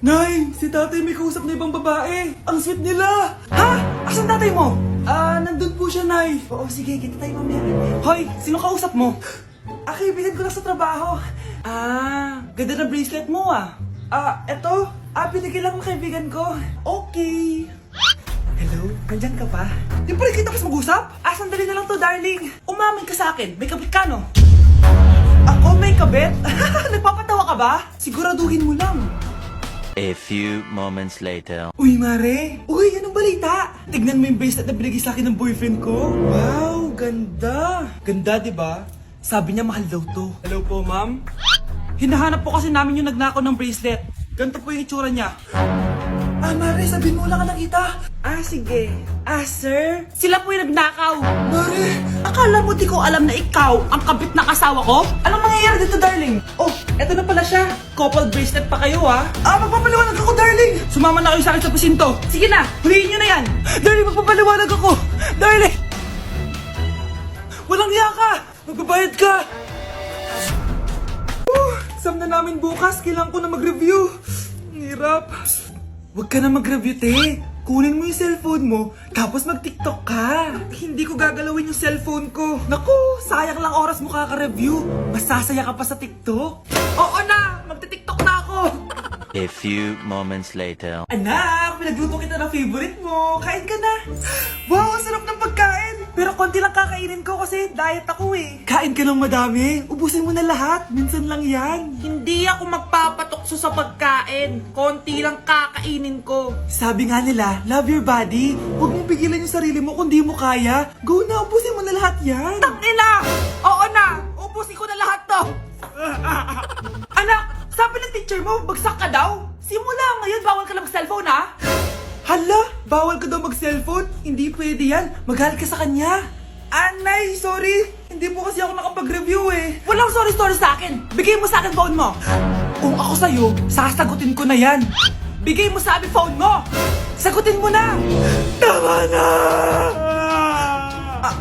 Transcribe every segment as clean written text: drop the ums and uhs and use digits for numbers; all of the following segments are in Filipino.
Nay, si tatay may kausap na ibang babae. Ang sweet nila. Ha? Asan tatay mo? Nandun po siya, Nay. Oo, sige, kita tayo mamaya. Hoy, sino kausap mo? Kaibigan ko lang sa trabaho. Ganda na bracelet mo eto. Binigay lang ng kaibigan ko. Okay. Hello? Nandyan ka pa? Di pa rin kita mas mag-usap? Sandali na lang to, darling. Umamin ka sa akin. May kabit ka, no? Ako may kabit? Nagpapatawa ka ba? Siguraduhin mo lang. A few moments later. Uy, Mare! Uy, anong balita? Tignan mo yung bracelet na binigay sa akin ng boyfriend ko. Wow, ganda! Ganda, di ba? Sabi niya mahal daw to. Hello po, ma'am? Hinahanap po kasi namin yung nagnakaw ng bracelet. Ganito po yung itsura niya. Mare, sabihin mo lang ka nakita. Sige. Sir? Sila po yung nagnakaw. Mare, akala mo di ko alam na ikaw ang kabit ng asawa ko? Anong mangyayari dito, darling? Oh, eto na pala siya. Couple bracelet pa kayo, magpapaliwanag ako, darling. Sumama na kayo sa akin sa presinto. Sige na, huliin nyo na yan. Darling, magpapaliwanag ako. Darling! Walang hiya ka. Magbabayad ka. Exam na namin bukas. Kailangan ko na mag-review. Ang hirap. Huwag ka na mag-review, te. Kunin mo yung cellphone mo, tapos mag-TikTok ka. Hindi ko gagalawin yung cellphone ko. Naku, sayang lang oras mo kaka-review. Masasaya ka pa sa TikTok. Oo na, magti-TikTok na ako. A few moments later. Anak, pinagluto kita ng favorite mo. Kain ka na. Wow, ang sarap ng pagkain. Pero konti lang kakainin ko kasi diet ako eh. Kain ka ng madami. Ubusin mo na lahat. Minsan lang yan. Hindi ako magpapatukso sa pagkain. Konti lang kakainin ko. Sabi nga nila, love your body. Huwag mong pigilan yung sarili mo kung di mo kaya. Go na, ubusin mo na lahat yan. Tangina! Oo na! Ubusin ko na lahat to. Anak, sabi ng teacher mo, bagsak ka daw. Simula ngayon, bawal ka na mag-cellphone, ha? Hala, bawal ka daw mag-cellphone? Hindi pwede yan. Magalit ka sa kanya. Nay, sorry. Hindi po kasi ako nakapag-review eh. Walang sorry sa akin. Bigay mo sa akin phone mo. Kung ako sa'yo, sasagutin ko na yan. Bigay mo sa akin phone mo. Sagutin mo na. Tama na.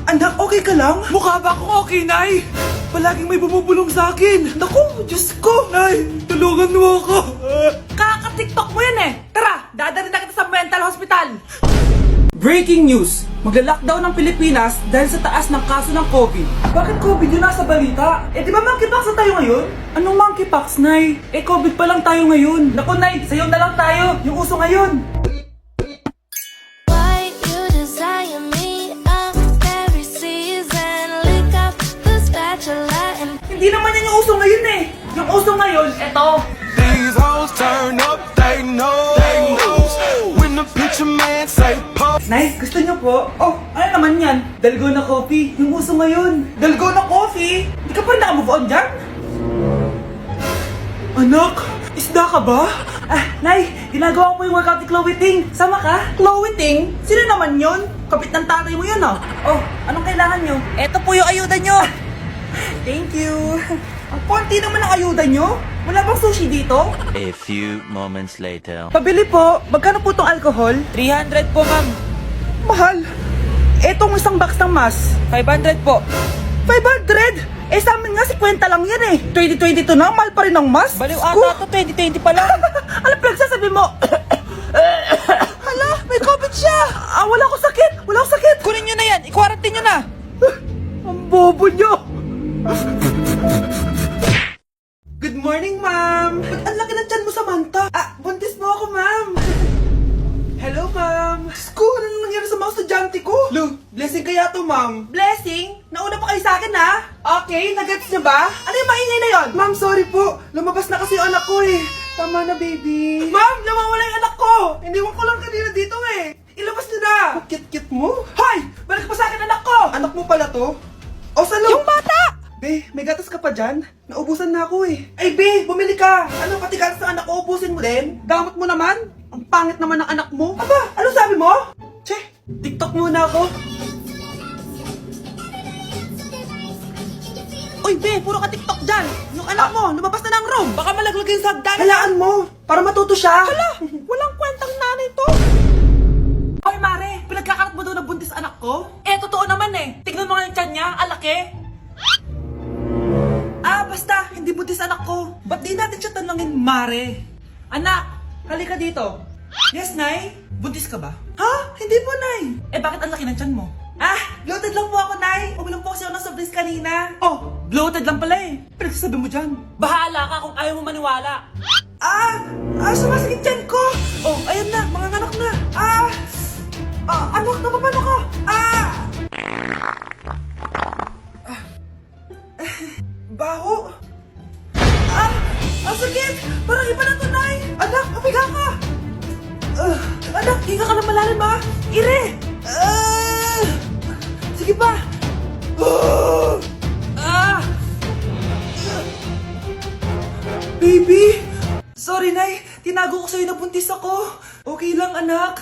Anak, okay ka lang? Mukha ba akong okay, Nay? Palaging may bumubulong sa akin. Naku, Diyos ko. Nay, tulungan mo ako. Kaka-TikTok mo yan eh. Tara, dadalhin na kita sa mental hospital. Breaking news! Magla-lockdown ng Pilipinas dahil sa taas ng kaso ng COVID. Bakit COVID yun nasa balita? Di ba monkeypox na tayo ngayon? Anong monkeypox, Nay? COVID pa lang tayo ngayon. Naku, Nay, sayo na lang tayo. Yung uso ngayon. Why you desire me every season? Lick up the spatula and Hindi naman yan yung uso ngayon eh. Yung uso ngayon, eto. These hoes turn up, they know. When the picture man say pop. Nice, gusto niyo po? Oh, ano naman yan? Dalgona coffee. Yung uso ngayon. Dalgona coffee? Hindi ka pa rin naka-move on dyan? Anak, isda ka ba? Nay, ginagawa ko yung workout ni Chloe Ting. Sama ka? Chloe Ting? Sino naman yun? Kapit ng tatay mo yun, oh. Oh, anong kailangan nyo? Eto po yung ayuda nyo. Thank you. Ang konti naman ang ayuda nyo. Wala bang sushi dito? A few moments later. Pabili po. Magkano po itong alcohol? 300 po, ma'am. Mahal. Etong isang box ng mas. 500 po. 500? Sa amin nga 50 lang yan eh. 2022 na, mahal pa rin ang mas. Baliw ata to, 2020 pa lang. Ano pinagsasabi mo? Hala, may COVID siya. Wala ko sakit. Wala ko sakit. Kunin nyo na yan. I-quarantine nyo na. Ang bobo nyo. Good morning, ma'am! Ba't ang laki ng tiyan mo, Samantha? Buntis mo ako, ma'am! Hello, ma'am! Sko, ano nangyari sa mga estudyante ko? Lo, blessing kaya to, ma'am. Blessing? Nauna pa kayo sa akin, ha? Okay, nagets niyo ba? Ano yung maingay na yon? Ma'am, sorry po. Lumabas na kasi yung anak ko, eh. Tama na, baby. Ma'am, nawawala yung anak ko! Iniwan ko lang kanina dito, eh. Ilabas niyo na! Kit-kit mo? Hoy! Balik pa sa akin, anak ko! Anak mo pala to? O, salo! Yung bata! Be, may gatas ka pa dyan? Naubusan na ako eh. Ay, Be, bumili ka! Ano, pati gatas ng anak ko, ubusin mo din? Damot mo naman? Ang pangit naman ng anak mo. Aba, ano sabi mo? Che, TikTok muna ako. Uy, Be, puro ka TikTok dyan. Yung anak mo, lumabas na ng room. Baka malaglag yung sa hagdan. Halaan mo, para matuto siya. Hala, walang kwentang nanay to. Hoy, Mare, pinagkakarat mo daw na buntis anak ko? Totoo naman eh. Tignan mo nga yung tiyan niya, alaki. Basta, hindi buntis anak ko. Ba't di natin siya tanongin, Mare? Anak, halika dito. Yes, Nay? Buntis ka ba? Ha? Hindi po, Nay. Eh, bakit ang laki ng tiyan mo? Ah, bloated lang po ako, Nay. Uminom po kasi ako ng soft drinks kanina. Oh, bloated lang pala eh. Pinagsasabi mo dyan. Bahala ka kung ayaw mo maniwala. Sumasakit tiyan ko. Oh, ayan na, mga anak na. Anak, napapano ka? Baho. Ang sakit. Parang iba na to, Nay. Anak, papiga ka. Anak, hinga ka na malalim, ha? Ire. Sige pa. Baby! Sorry, Nay. Tinago ko sa'yo na buntis ako. Okay lang, anak.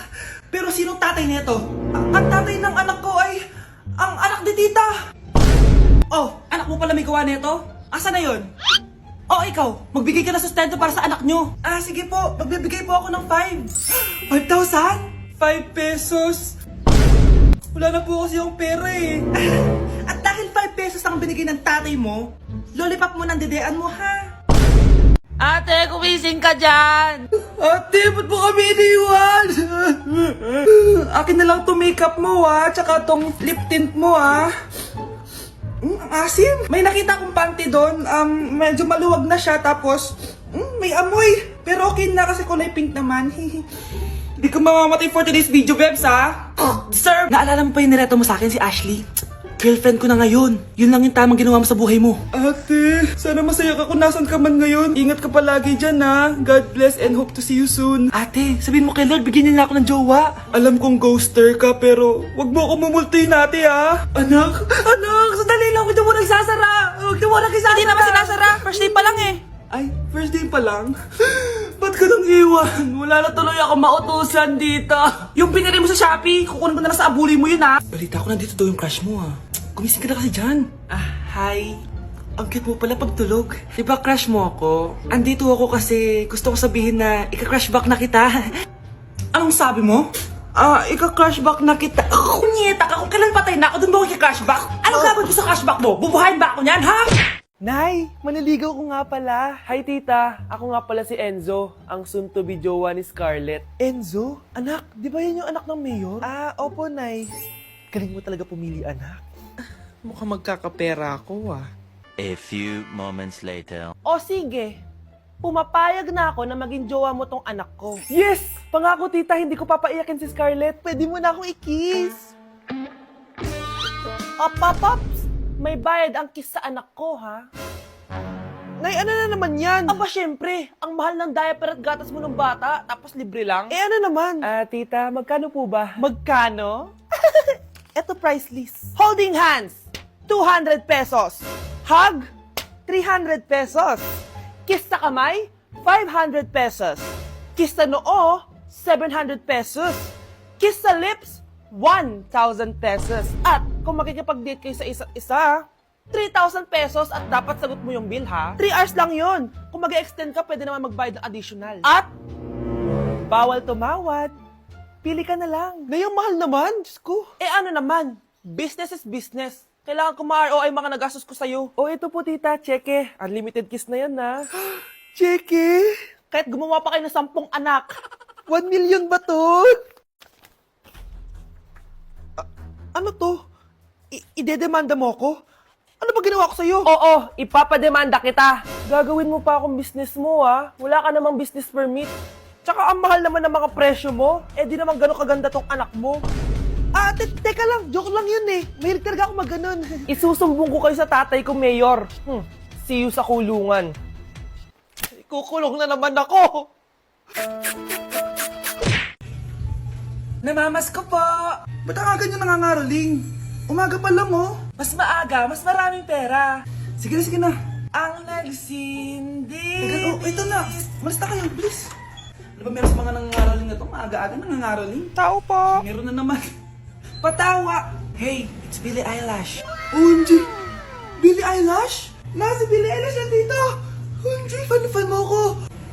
Pero sinong tatay nito? Ang tatay ng anak ko ay ang anak ni tita. Oh, anak mo pala may gawa nito? Asa na yon? Oh, ikaw, magbigay ka na sustento para sa anak nyo. Sige po. Magbibigay po ako ng 5. 5,000? 5 pesos? Wala na po kasi yung pera eh. At dahil 5 pesos ang binigay ng tatay mo, lollipop mo ng dedean mo, ha? Ate, kumising ka dyan! Ate, ba't mo kami iniwan? Akin na lang to makeup mo, ha? Tsaka tong lip tint mo, ha? Ang asim. May nakita akong panty doon. Medyo maluwag na siya. Tapos, may amoy. Pero okay na kasi kulay pink naman. Hindi ka mamamatay for today's video, Bebs, ha? Sir! Naalala mo pa yung nireto mo sa akin si Ashley? Girlfriend ko na ngayon. Yun lang yung tamang ginawa mo sa buhay mo. Ate, sana masaya ka kung nasan ka man ngayon. Ingat ka palagi dyan, ha? God bless and hope to see you soon. Ate, sabihin mo kay Lord, bigyan niya na ako ng jowa. Alam kong ghoster ka, pero wag mo ako mumultuin, ate, ha? Anak, sandali lang. Huwag mo nagsasara. Huwag mo nagsasara. Hindi naman sinasara. First day pa lang eh. Ay, first day pa lang? Ba't ka nang iwan? Wala na tuloy ako mautusan dito. Yung pinili mo sa Shopee, kukunin ko na lang sa abuli mo yun, ha? Balita ko nandito daw yung crush mo, ha? Gumising ka na kasi dyan. Hi. Ang cute mo pala pagtulog. Diba crush mo ako? Andito ako kasi gusto ko sabihin na ika-crush back na kita. Anong sabi mo? Ika-crush back na kita. Kunyeta ka, kung kailan patay na ako, doon ba ako ika-crush back? Anong gagawin ko sa crush back mo? Bubuhayin ba ako niyan, ha? Nay, maniligaw ko nga pala. Hi tita, ako nga pala si Enzo, ang soon-to-be jowa ni Scarlett. Enzo? Anak, di ba yun yung anak ng mayor? Opo, Nay. Galing mo talaga pumili, anak. Mukhang magkakapera ako, A few moments later. O sige, pumapayag na ako na maging jowa mo tong anak ko. Yes! Pangako tita, hindi ko papaiyakin si Scarlett. Pwede mo na akong i-kiss. Pops! May bayad ang kiss sa anak ko, ha? Nay, ano na naman yan? Aba, syempre. Ang mahal ng diaper at gatas mo ng bata, tapos libre lang. Ano naman? Tita, magkano po ba? Magkano? Eto price list. Holding hands, 200 pesos. Hug, 300 pesos. Kiss sa kamay, 500 pesos. Kiss sa noo, 700 pesos. Kiss sa lips, 1,000 pesos. At kung makikipag-date kayo sa isa't isa, 3,000 pesos at dapat sagot mo yung bill, ha? 3 hours lang yon. Kung mag-extend ka, pwede naman magbayad ng additional. At bawal tumawad. Pili ka na lang. Ngayong mahal naman, Diyos ko. Ano naman? Business is business. Kailangan ko ma-ROI mga nagastos ko sa'yo. Ito po tita, cheque. Unlimited kiss na yan, na. Cheque? Kahit gumawa pa kayo ng 10 anak. 1 million ba to? Ano to? Idedemanda mo ko? Ano ba ginawa ko sa'yo? Oo, ipapademanda kita. Gagawin mo pa akong business mo, ha? Wala ka namang business permit. Tsaka ang mahal naman ng mga presyo mo. Di naman gano'ng kaganda tong anak mo. Teka lang, joke lang yun eh. Mahilig talaga ako mag-ganon. Isusumbong ko kayo sa tatay ko, Mayor. See you sa kulungan. Kukulong na naman ako. Namamas ko po. Ba't ang aga nyo nangangaroling? Umaga pa lang, oh. Mas maaga, mas maraming pera. Sige na. Ang nagsindi. Ito na. Malis na kayo, please. Ano ba meron sa mga nangangaroling na to? Maaga-aga nangangaroling. Tao po. Meron na naman. Patawa. Hey, it's Billie Eilish. OMG. Billie Eilish? Nasa Billie Eilish na dito. OMG, fan mo ko.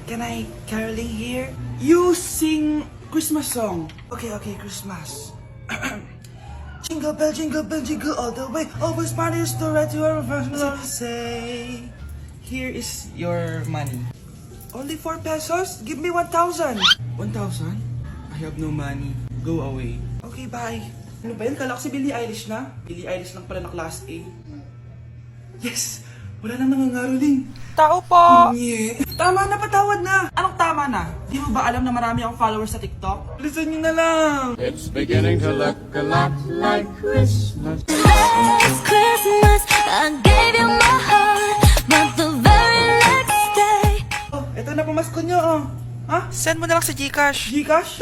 Can I caroling here? You sing Christmas song. Okay, Christmas. Jingle bell, jingle all the way. Always money is to right to our first say, here is your money. Only 4 pesos? Give me 1,000. 1,000? I have no money. Go away. Okay, bye. Ano ba yan? Kala ko si Billie Eilish na. Billie Eilish lang pala na class A. Yes! Wala nang nangangaroling. Tao po! Yeah. Tama na, patawad na. Anong tama na? Di mo ba alam na marami akong followers sa TikTok? Listen nyo na lang. It's beginning to look a lot like Christmas. Last Christmas, I gave you my heart, but the very next day. Oh, eto na pamasko nyo, oh. Ha? Send mo na lang sa Gcash. Gcash?